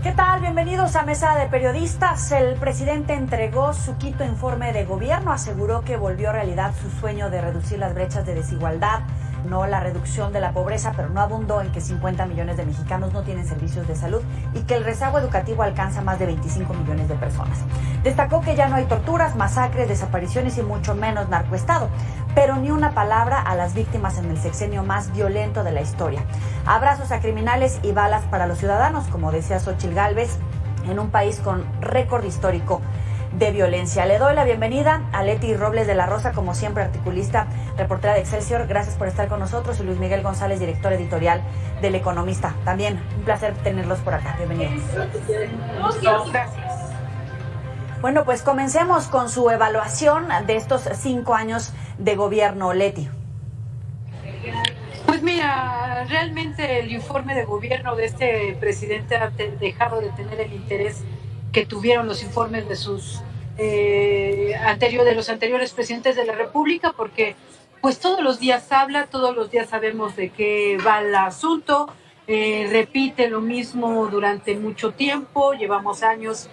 ¿Qué tal? Bienvenidos a Mesa de Periodistas. El presidente entregó su quinto informe de gobierno, aseguró que volvió a realidad su sueño de reducir las brechas de desigualdad, no la reducción de la pobreza, pero no abundó en que 50 millones de mexicanos no tienen servicios de salud y que el rezago educativo alcanza más de 25 millones de personas. Destacó que ya no hay torturas, masacres, desapariciones y mucho menos narcoestado, pero ni una palabra a las víctimas en el sexenio más violento de la historia. Abrazos a criminales y balas para los ciudadanos, como decía Xóchitl Gálvez, en un país con récord histórico de violencia. Le doy la bienvenida a Leti Robles de la Rosa, como siempre, articulista, reportera de Excelsior. Gracias por estar con nosotros. Y Luis Miguel González, director editorial del Economista. También un placer tenerlos por acá. Bienvenidos. Gracias. Bueno, pues comencemos con su evaluación de estos 5 años de gobierno, Leti. Pues mira, realmente el informe de gobierno de este presidente ha dejado de tener el interés que tuvieron los informes de los anteriores presidentes de la República, porque pues todos los días habla, todos los días sabemos de qué va el asunto, repite lo mismo durante mucho tiempo, llevamos años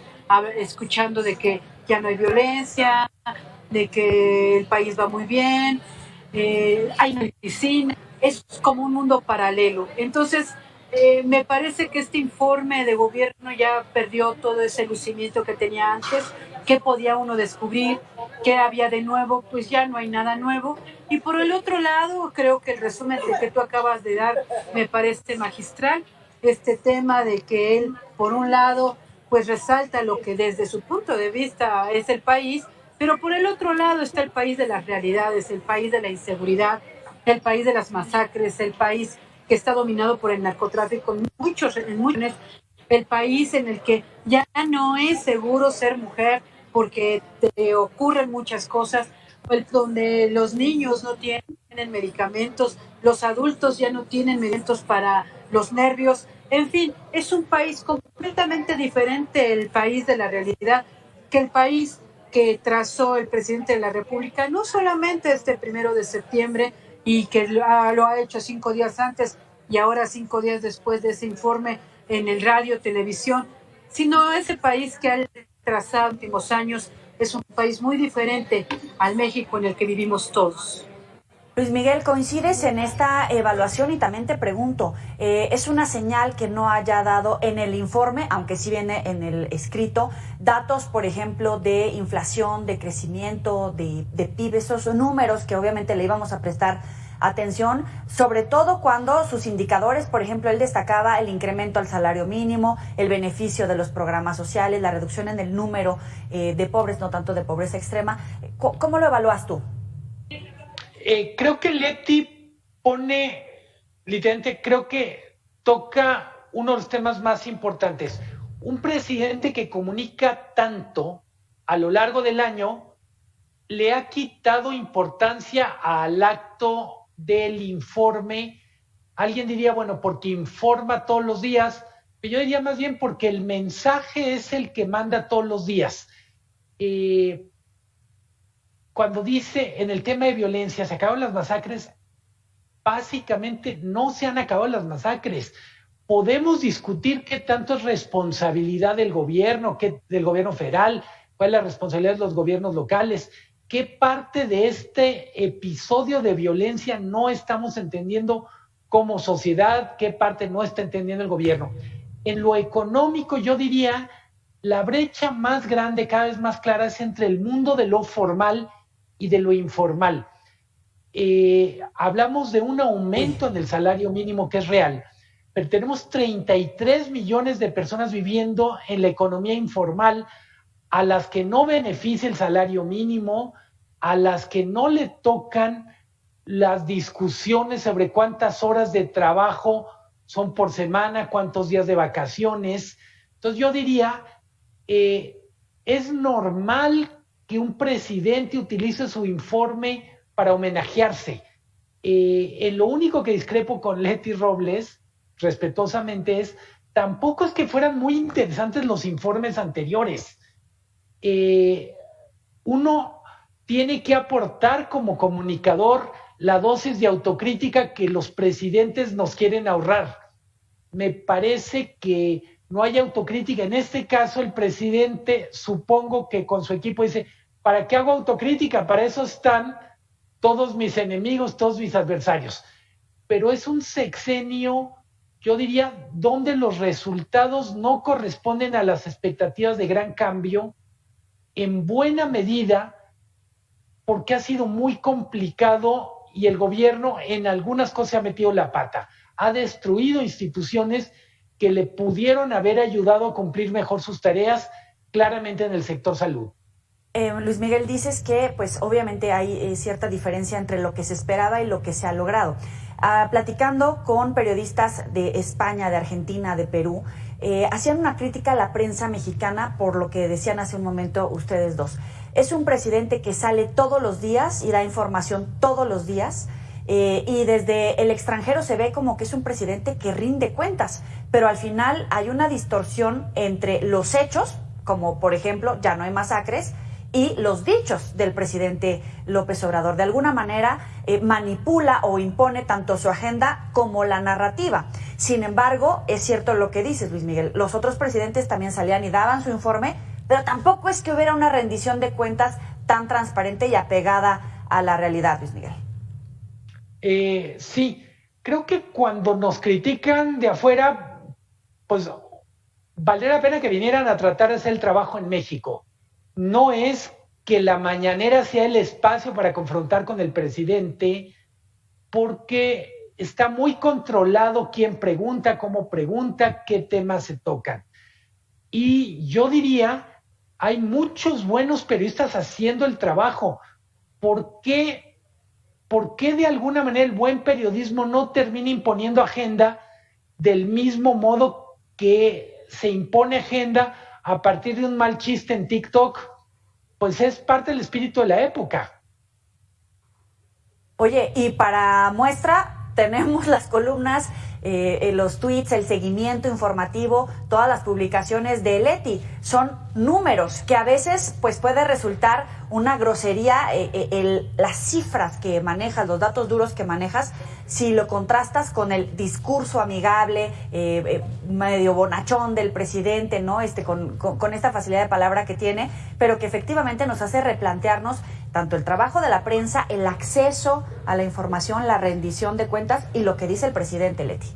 escuchando de que ya no hay violencia, de que el país va muy bien, hay medicina, es como un mundo paralelo. Entonces, me parece que este informe de gobierno ya perdió todo ese lucimiento que tenía antes. ¿Qué podía uno descubrir? ¿Qué había de nuevo? Pues ya no hay nada nuevo. Y por el otro lado, creo que el resumen que tú acabas de dar me parece magistral. Este tema de que él, por un lado, pues resalta lo que desde su punto de vista es el país, pero por el otro lado está el país de las realidades, el país de la inseguridad, el país de las masacres, el país que está dominado por el narcotráfico en muchos, el país en el que ya no es seguro ser mujer porque te ocurren muchas cosas, donde los niños no tienen medicamentos, los adultos ya no tienen medicamentos para los nervios. En fin, es un país completamente diferente, el país de la realidad, que el país que trazó el presidente de la República, no solamente este 1 de septiembre, y que lo ha hecho 5 días antes y ahora 5 días después de ese informe en el radio, televisión, sino ese país que ha trazado en los últimos años es un país muy diferente al México en el que vivimos todos. Luis Miguel, ¿coincides en esta evaluación? Y también te pregunto, ¿es una señal que no haya dado en el informe, aunque sí viene en el escrito, datos, por ejemplo, de inflación, de crecimiento, de PIB, esos números que obviamente le íbamos a prestar atención, sobre todo cuando sus indicadores, por ejemplo, él destacaba el incremento al salario mínimo, el beneficio de los programas sociales, la reducción en el número de pobres, no tanto de pobreza extrema? ¿Cómo lo evalúas tú? Creo que Leti literalmente, creo que toca uno de los temas más importantes. Un presidente que comunica tanto a lo largo del año le ha quitado importancia al acto del informe. Alguien diría, bueno, porque informa todos los días, pero yo diría más bien porque el mensaje es el que manda todos los días. Cuando dice en el tema de violencia se acaban las masacres, básicamente no se han acabado las masacres. Podemos discutir qué tanto es responsabilidad del gobierno federal, cuál es la responsabilidad de los gobiernos locales, qué parte de este episodio de violencia no estamos entendiendo como sociedad, qué parte no está entendiendo el gobierno. En lo económico, yo diría, la brecha más grande, cada vez más clara, es entre el mundo de lo formal y de lo informal. Hablamos de un aumento en el salario mínimo que es real, pero tenemos 33 millones de personas viviendo en la economía informal, a las que no beneficia el salario mínimo, a las que no le tocan las discusiones sobre cuántas horas de trabajo son por semana, cuántos días de vacaciones. Entonces yo diría, es normal que un presidente utilice su informe para homenajearse. En lo único que discrepo con Leti Robles, respetuosamente, tampoco es que fueran muy interesantes los informes anteriores. Uno tiene que aportar como comunicador la dosis de autocrítica que los presidentes nos quieren ahorrar. Me parece que no hay autocrítica. En este caso, el presidente, supongo que con su equipo dice, ¿para qué hago autocrítica? Para eso están todos mis enemigos, todos mis adversarios. Pero es un sexenio, yo diría, donde los resultados no corresponden a las expectativas de gran cambio, en buena medida porque ha sido muy complicado y el gobierno en algunas cosas ha metido la pata. Ha destruido instituciones que le pudieron haber ayudado a cumplir mejor sus tareas, claramente en el sector salud. Luis Miguel, dices que pues obviamente hay cierta diferencia entre lo que se esperaba y lo que se ha logrado. Platicando con periodistas de España, de Argentina, de Perú, hacían una crítica a la prensa mexicana por lo que decían hace un momento ustedes dos. Es un presidente que sale todos los días y da información todos los días, y desde el extranjero se ve como que es un presidente que rinde cuentas, pero al final hay una distorsión entre los hechos, como por ejemplo, ya no hay masacres, y los dichos del presidente López Obrador. De alguna manera manipula o impone tanto su agenda como la narrativa. Sin embargo, es cierto lo que dices, Luis Miguel, los otros presidentes también salían y daban su informe, pero tampoco es que hubiera una rendición de cuentas tan transparente y apegada a la realidad, Luis Miguel. Sí, creo que cuando nos critican de afuera, pues valdría la pena que vinieran a tratar de hacer el trabajo en México. No es que la mañanera sea el espacio para confrontar con el presidente, porque está muy controlado quién pregunta, cómo pregunta, qué temas se tocan. Y yo diría, hay muchos buenos periodistas haciendo el trabajo. ¿Por qué de alguna manera el buen periodismo no termina imponiendo agenda del mismo modo que se impone agenda a partir de un mal chiste en TikTok? Pues es parte del espíritu de la época. Oye, y para muestra tenemos las columnas, los tweets, el seguimiento informativo, todas las publicaciones de Leti. Son números que a veces pues puede resultar una grosería las cifras que manejas, los datos duros que manejas, si lo contrastas con el discurso amigable, medio bonachón del presidente, ¿no? Con esta facilidad de palabra que tiene, pero que efectivamente nos hace replantearnos tanto el trabajo de la prensa, el acceso a la información, la rendición de cuentas y lo que dice el presidente, Leti.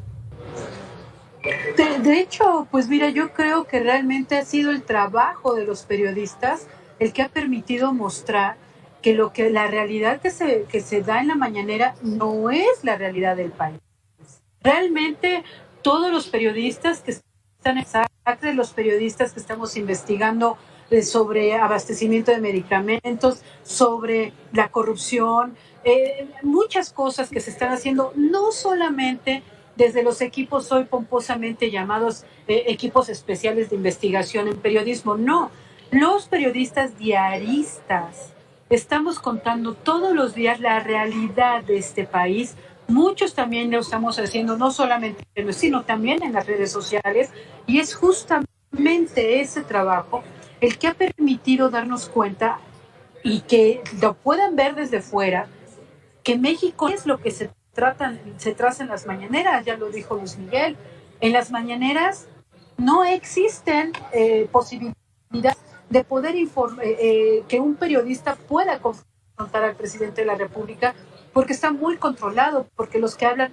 De hecho, pues mira, yo creo que realmente ha sido el trabajo de los periodistas el que ha permitido mostrar que la realidad que se da en la mañanera no es la realidad del país. Realmente todos los periodistas que están en los periodistas que estamos investigando sobre abastecimiento de medicamentos, sobre la corrupción, muchas cosas que se están haciendo, no solamente desde los equipos hoy pomposamente llamados equipos especiales de investigación en periodismo, no, los periodistas diaristas estamos contando todos los días la realidad de este país. Muchos también lo estamos haciendo, no solamente, sino también en las redes sociales, y es justamente ese trabajo el que ha permitido darnos cuenta y que lo puedan ver desde fuera, que México es lo que se traza en las mañaneras, ya lo dijo Luis Miguel. En las mañaneras no existen posibilidades de poder que un periodista pueda confrontar al presidente de la República, porque está muy controlado, porque los que hablan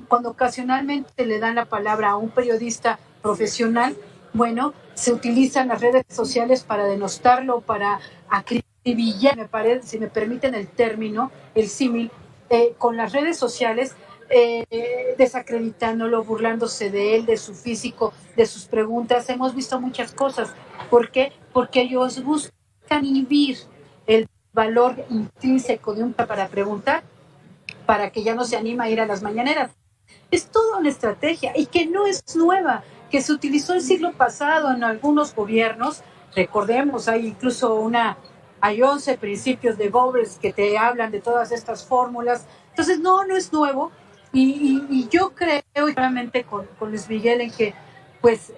cuando ocasionalmente le dan la palabra a un periodista profesional, bueno, se utilizan las redes sociales para denostarlo, para acribillar, si me permiten el término, el símil, con las redes sociales, desacreditándolo, burlándose de él, de su físico, de sus preguntas. Hemos visto muchas cosas. ¿Por qué? Porque ellos buscan inhibir el valor intrínseco de un para preguntar, para que ya no se anima a ir a las mañaneras. Es toda una estrategia y que no es nueva, que se utilizó el siglo pasado en algunos gobiernos. Recordemos, hay 11 principios de Goebbels que te hablan de todas estas fórmulas. Entonces, no es nuevo. Y yo creo, realmente con Luis Miguel, en que pues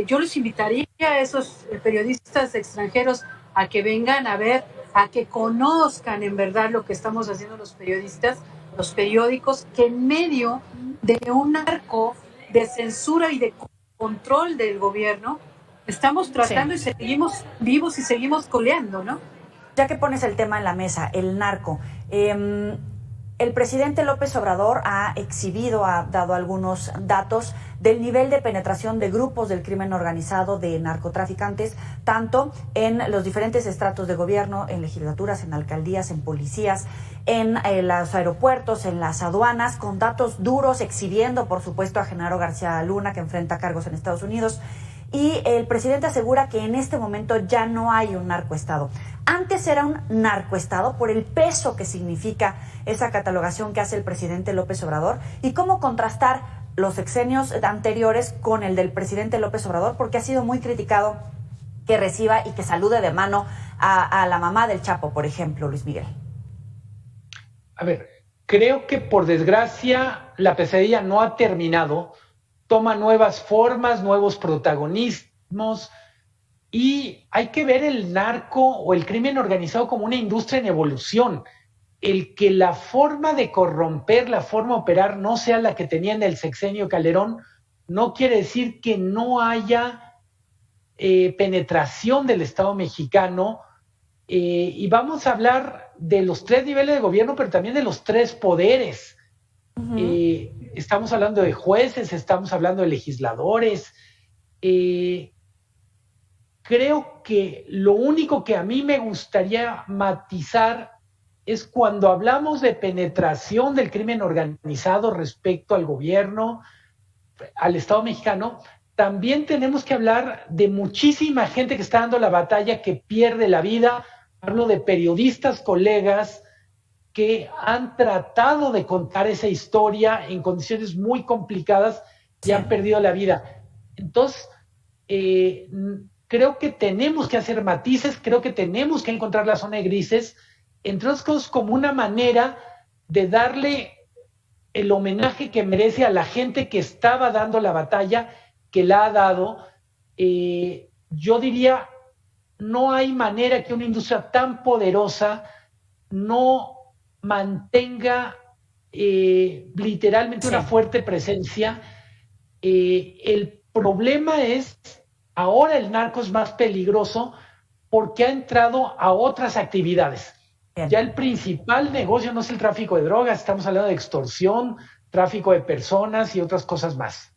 yo los invitaría a esos periodistas extranjeros a que vengan a ver a que conozcan en verdad lo que estamos haciendo los periodistas, los periódicos, que en medio de un arco de censura y de control del gobierno, estamos tratando y seguimos vivos y seguimos coleando, ¿no? Ya que pones el tema en la mesa, el narco, el presidente López Obrador ha dado algunos datos del nivel de penetración de grupos del crimen organizado, de narcotraficantes, tanto en los diferentes estratos de gobierno, en legislaturas, en alcaldías, en policías, en los aeropuertos, en las aduanas, con datos duros, exhibiendo, por supuesto, a Genaro García Luna, que enfrenta cargos en Estados Unidos. Y el presidente asegura que en este momento ya no hay un narcoestado. Antes era un narcoestado por el peso que significa esa catalogación que hace el presidente López Obrador, y cómo contrastar los sexenios anteriores con el del presidente López Obrador, porque ha sido muy criticado que reciba y que salude de mano a la mamá del Chapo, por ejemplo, Luis Miguel. A ver, creo que por desgracia la pesadilla no ha terminado. Toma nuevas formas, nuevos protagonismos, y hay que ver el narco o el crimen organizado como una industria en evolución. El que la forma de corromper, la forma de operar no sea la que tenía en el sexenio Calderón, no quiere decir que no haya penetración del Estado mexicano, y vamos a hablar de los 3 niveles de gobierno, pero también de los 3 poderes. Estamos hablando de jueces, estamos hablando de legisladores. Creo que lo único que a mí me gustaría matizar es cuando hablamos de penetración del crimen organizado respecto al gobierno, al Estado mexicano, también tenemos que hablar de muchísima gente que está dando la batalla, que pierde la vida. Hablo de periodistas, colegas, que han tratado de contar esa historia en condiciones muy complicadas y han perdido la vida. Entonces, creo que tenemos que hacer matices, creo que tenemos que encontrar la zona de grises, entre otras cosas, como una manera de darle el homenaje que merece a la gente que estaba dando la batalla, que la ha dado. Yo diría, no hay manera que una industria tan poderosa no mantenga literalmente una fuerte presencia. El problema es, ahora el narco es más peligroso porque ha entrado a otras actividades. Bien. Ya el principal negocio no es el tráfico de drogas, estamos hablando de extorsión, tráfico de personas y otras cosas más.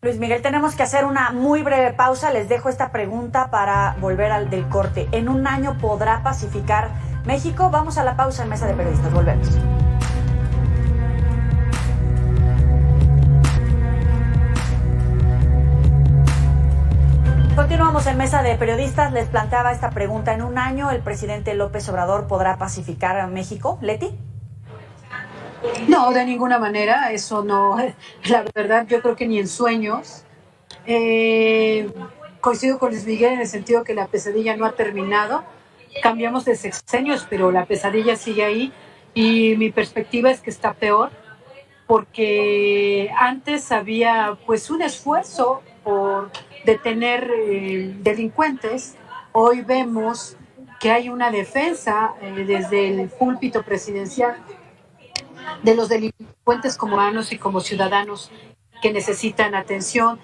Luis Miguel, tenemos que hacer una muy breve pausa. Les dejo esta pregunta para volver al del corte. ¿En un año podrá pacificar México? Vamos a la pausa en Mesa de Periodistas. Volvemos. Continuamos en Mesa de Periodistas. Les planteaba esta pregunta. ¿En un año el presidente López Obrador podrá pacificar a México? ¿Leti? No, de ninguna manera, eso no, la verdad yo creo que ni en sueños. Coincido con Luis Miguel en el sentido que la pesadilla no ha terminado. Cambiamos de sexenios, pero la pesadilla sigue ahí, y mi perspectiva es que está peor, porque antes había pues un esfuerzo por detener delincuentes. Hoy vemos que hay una defensa desde el púlpito presidencial de los delincuentes como humanos y como ciudadanos que necesitan atención,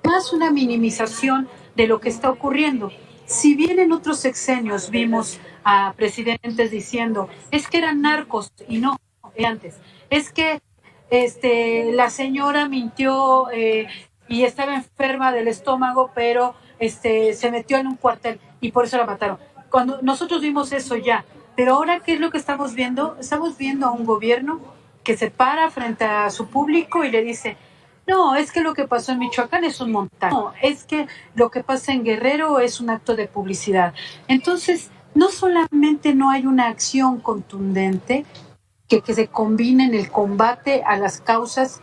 más una minimización de lo que está ocurriendo. Si bien en otros sexenios vimos a presidentes diciendo, es que eran narcos, y no, antes, es que la señora mintió y estaba enferma del estómago, pero se metió en un cuartel y por eso la mataron. Cuando nosotros vimos eso ya, pero ahora, ¿qué es lo que estamos viendo? Estamos viendo a un gobierno que se para frente a su público y le dice, no, es que lo que pasó en Michoacán es un montaje, no, es que lo que pasa en Guerrero es un acto de publicidad. Entonces, no solamente no hay una acción contundente que se combine en el combate a las causas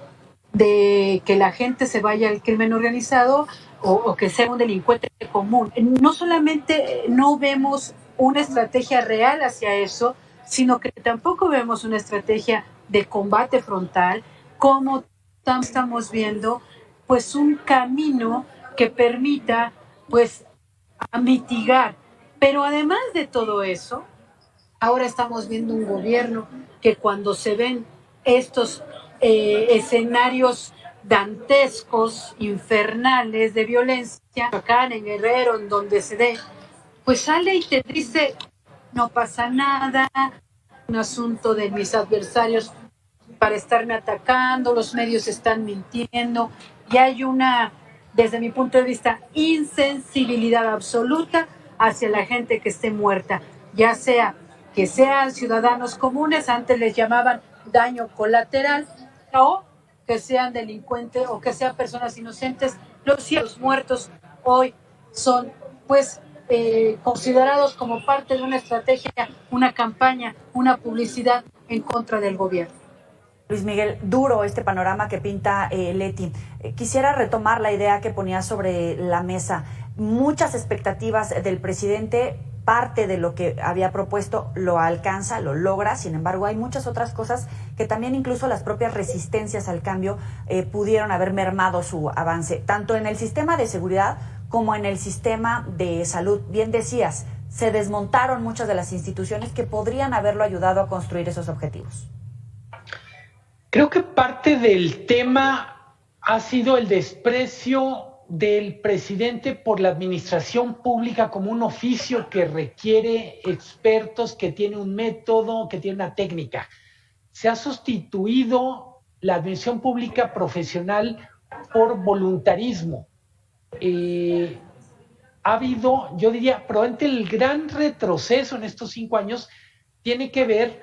de que la gente se vaya al crimen organizado o que sea un delincuente común. No solamente no vemos una estrategia real hacia eso, sino que tampoco vemos una estrategia de combate frontal, como estamos viendo pues un camino que permita pues a mitigar. Pero además de todo eso, Ahora estamos viendo un gobierno que cuando se ven estos escenarios dantescos, infernales de violencia, acá en Guerrero, en donde se dé, pues sale y te dice, no pasa nada, un asunto de mis adversarios para estarme atacando, los medios están mintiendo, y hay una, desde mi punto de vista, insensibilidad absoluta hacia la gente que esté muerta, ya sea que sean ciudadanos comunes, antes les llamaban daño colateral, o que sean delincuentes o que sean personas inocentes. Los muertos hoy son pues considerados como parte de una estrategia, una campaña, una publicidad en contra del gobierno. Luis Miguel, duro este panorama que pinta Leti. Quisiera retomar la idea que ponía sobre la mesa. Muchas expectativas del presidente, parte de lo que había propuesto lo alcanza, lo logra. Sin embargo, hay muchas otras cosas que también incluso las propias resistencias al cambio pudieron haber mermado su avance, tanto en el sistema de seguridad como en el sistema de salud. Bien decías, se desmontaron muchas de las instituciones que podrían haberlo ayudado a construir esos objetivos. Creo que parte del tema ha sido el desprecio del presidente por la administración pública como un oficio que requiere expertos, que tiene un método, que tiene una técnica. Se ha sustituido la administración pública profesional por voluntarismo. Ha habido, yo diría, probablemente el gran retroceso en estos 5 años tiene que ver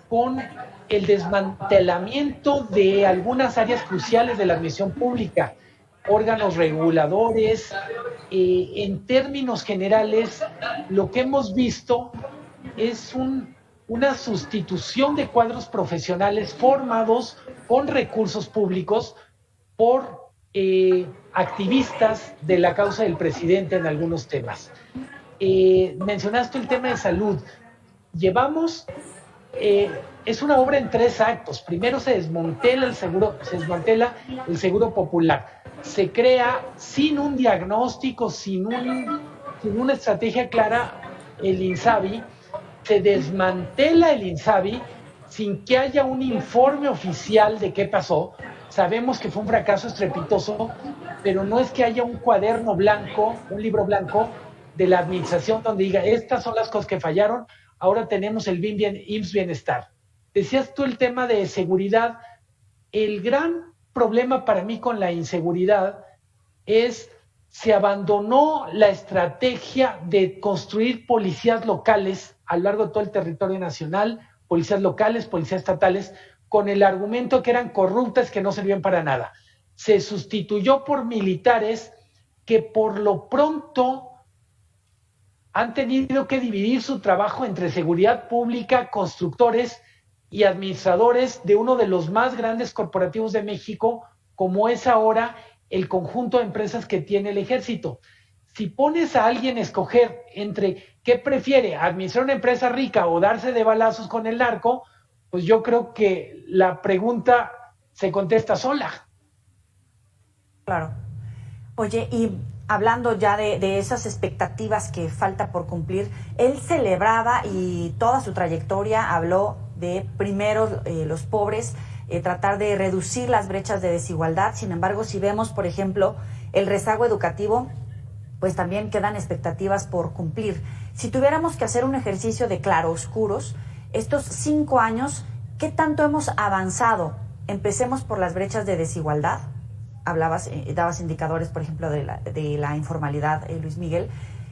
con el desmantelamiento de algunas áreas cruciales de la administración pública, órganos reguladores. En términos generales, lo que hemos visto es una sustitución de cuadros profesionales formados con recursos públicos por activistas de la causa del presidente en algunos temas. Mencionaste el tema de salud. Es una obra en 3 actos. Primero se desmantela el seguro popular. Se crea sin un diagnóstico, sin una estrategia clara el INSABI. Se desmantela el INSABI sin que haya un informe oficial de qué pasó. Sabemos que fue un fracaso estrepitoso, pero no es que haya un cuaderno blanco, un libro blanco de la administración donde diga, estas son las cosas que fallaron, ahora tenemos el IMSS Bienestar. Decías tú el tema de seguridad. El gran problema para mí con la inseguridad es se abandonó la estrategia de construir policías locales a lo largo de todo el territorio nacional, policías locales, policías estatales, con el argumento que eran corruptas, que no servían para nada. Se sustituyó por militares que por lo pronto han tenido que dividir su trabajo entre seguridad pública, constructores y administradores de uno de los más grandes corporativos de México, como es ahora el conjunto de empresas que tiene el ejército. Si pones a alguien a escoger entre qué prefiere, administrar una empresa rica o darse de balazos con el narco, pues yo creo que la pregunta se contesta sola. Claro. Oye, y hablando ya de esas expectativas que falta por cumplir, él celebraba y toda su trayectoria habló de primero los pobres, tratar de reducir las brechas de desigualdad. Sin embargo, si vemos, por ejemplo, el rezago educativo, pues también quedan expectativas por cumplir. Si tuviéramos que hacer un ejercicio de claroscuros, estos 5 años, ¿qué tanto hemos avanzado? Empecemos por las brechas de desigualdad. Dabas indicadores, por ejemplo, de la informalidad, Luis Miguel.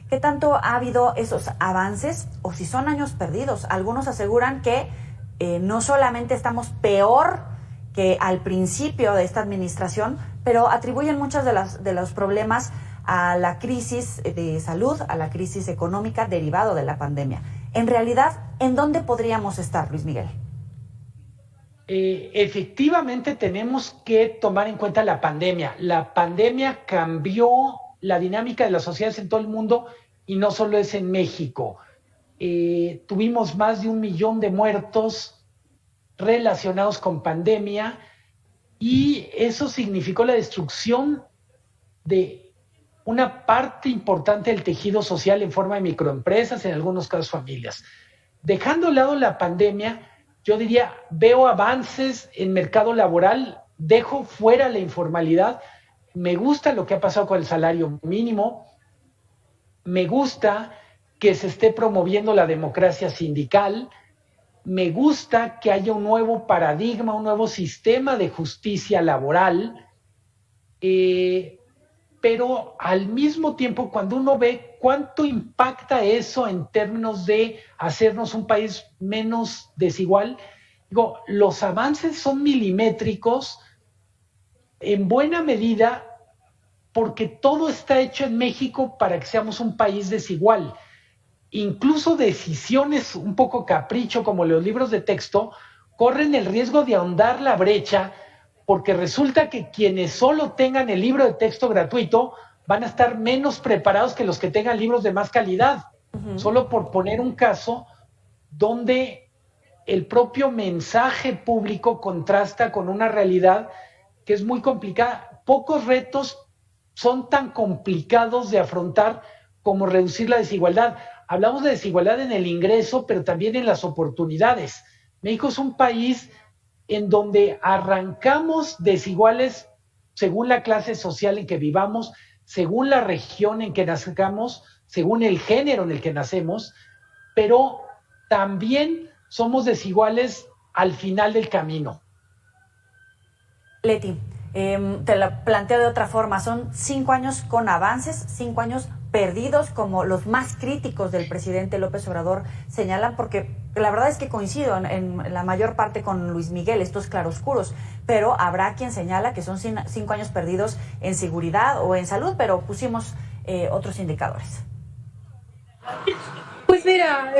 ¿Qué tanto ha habido esos avances o si son años perdidos? Algunos aseguran que no solamente estamos peor que al principio de esta administración, pero atribuyen muchos de los problemas a la crisis de salud, a la crisis económica derivado de la pandemia. En realidad, ¿en dónde podríamos estar, Luis Miguel? Efectivamente tenemos que tomar en cuenta la pandemia. La pandemia cambió la dinámica de las sociedades en todo el mundo y no solo es en México. Tuvimos más de 1 millón de muertos relacionados con pandemia y eso significó la destrucción de una parte importante del tejido social en forma de microempresas, en algunos casos familias. Dejando de lado la pandemia, yo diría, veo avances en mercado laboral, dejo fuera la informalidad, me gusta lo que ha pasado con el salario mínimo, me gusta que se esté promoviendo la democracia sindical, me gusta que haya un nuevo paradigma, un nuevo sistema de justicia laboral, pero al mismo tiempo, cuando uno ve cuánto impacta eso en términos de hacernos un país menos desigual, digo, los avances son milimétricos en buena medida porque todo está hecho en México para que seamos un país desigual. Incluso decisiones un poco capricho, como los libros de texto, corren el riesgo de ahondar la brecha, porque resulta que quienes solo tengan el libro de texto gratuito van a estar menos preparados que los que tengan libros de más calidad. Solo por poner un caso donde el propio mensaje público contrasta con una realidad que es muy complicada. Pocos retos son tan complicados de afrontar como reducir la desigualdad. Hablamos de desigualdad en el ingreso, pero también en las oportunidades. México es un país en donde arrancamos desiguales según la clase social en que vivamos, según la región en que nazcamos, según el género en el que nacemos, pero también somos desiguales al final del camino. Leti, te la planteo de otra forma. Son 5 años con avances, 5 años perdidos, como los más críticos del presidente López Obrador señalan, porque la verdad es que coincido en la mayor parte con Luis Miguel, estos claroscuros, pero habrá quien señala que son 5 años perdidos en seguridad o en salud, pero pusimos otros indicadores. Pues mira,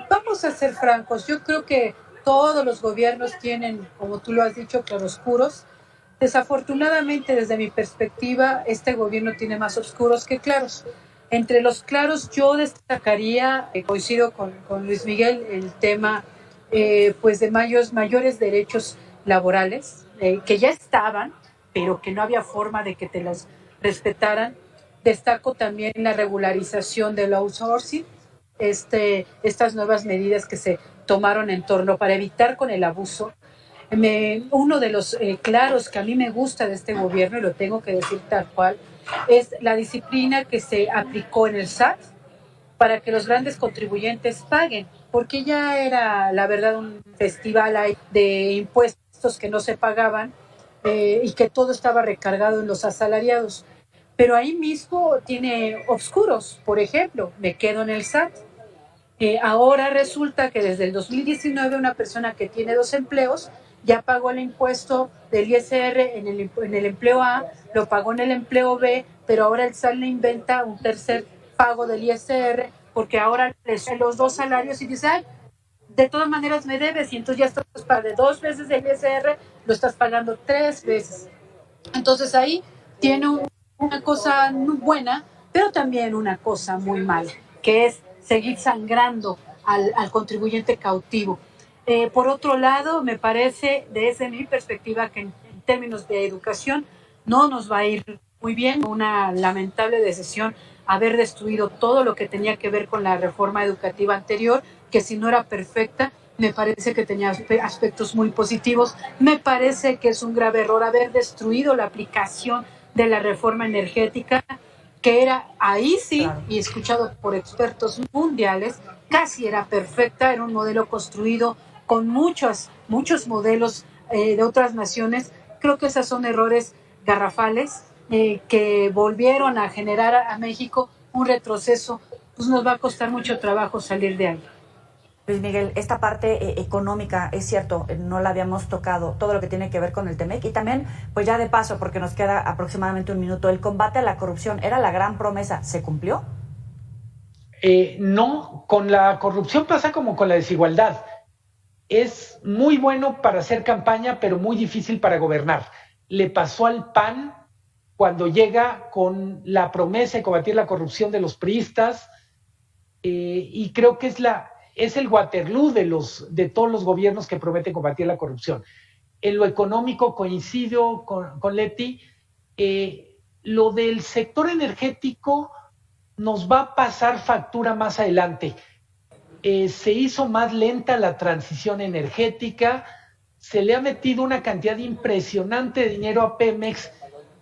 vamos a ser francos, yo creo que todos los gobiernos tienen, como tú lo has dicho, claroscuros. Desafortunadamente, desde mi perspectiva, este gobierno tiene más oscuros que claros. Entre los claros yo destacaría, coincido con Luis Miguel, el tema pues de mayores derechos laborales, que ya estaban, pero que no había forma de que te las respetaran. Destaco también la regularización del outsourcing, estas nuevas medidas que se tomaron en torno para evitar con el abuso. Uno de los claros que a mí me gusta de este gobierno, y lo tengo que decir tal cual, es la disciplina que se aplicó en el SAT para que los grandes contribuyentes paguen, porque ya era, la verdad, un festival de impuestos que no se pagaban y que todo estaba recargado en los asalariados. Pero ahí mismo tiene obscuros. Por ejemplo, me quedo en el SAT. Ahora resulta que desde el 2019 una persona que tiene 2 empleos ya pagó el impuesto del ISR en el empleo A, lo pagó en el empleo B, pero ahora el SAT le inventa un tercer pago del ISR porque ahora le salen los 2 salarios y dice, ay, de todas maneras me debes, y entonces ya estás pagando 2 veces el ISR, lo estás pagando 3 veces. Entonces ahí tiene una cosa muy buena, pero también una cosa muy mala, que es seguir sangrando al contribuyente cautivo. Por otro lado, me parece, desde mi perspectiva, que en términos de educación no nos va a ir muy bien. Una lamentable decisión haber destruido todo lo que tenía que ver con la reforma educativa anterior, que si no era perfecta, me parece que tenía aspectos muy positivos. Me parece que es un grave error haber destruido la aplicación de la reforma energética, que era ahí sí, claro, y escuchado por expertos mundiales, casi era perfecta, era un modelo construido con muchos modelos de otras naciones. Creo que esos son errores garrafales que volvieron a generar a México un retroceso. Pues nos va a costar mucho trabajo salir de ahí. Luis Miguel, esta parte económica, es cierto, no la habíamos tocado, todo lo que tiene que ver con el TEMEC, y también, pues ya de paso, porque nos queda aproximadamente un minuto, el combate a la corrupción, ¿era la gran promesa? ¿Se cumplió? No, con la corrupción pasa como con la desigualdad. Es muy bueno para hacer campaña, pero muy difícil para gobernar. Le pasó al PAN cuando llega con la promesa de combatir la corrupción de los priistas, y creo que es el Waterloo de todos los gobiernos que prometen combatir la corrupción. En lo económico coincido con Leti. Lo del sector energético nos va a pasar factura más adelante. se hizo más lenta la transición energética, se le ha metido una cantidad impresionante de dinero a Pemex,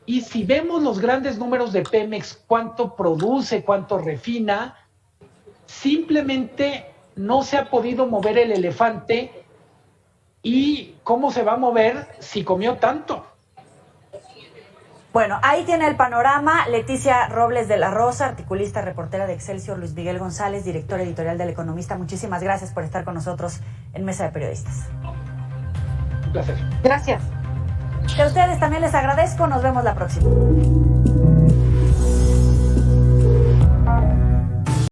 y si vemos los grandes números de Pemex, cuánto produce, cuánto refina, simplemente no se ha podido mover el elefante. ¿Y cómo se va a mover si comió tanto? Bueno, ahí tiene el panorama. Leticia Robles de la Rosa, articulista, reportera de Excelsior. Luis Miguel González, director editorial del Economista. Muchísimas gracias por estar con nosotros en Mesa de Periodistas. Un placer. Gracias. Que a ustedes también les agradezco. Nos vemos la próxima.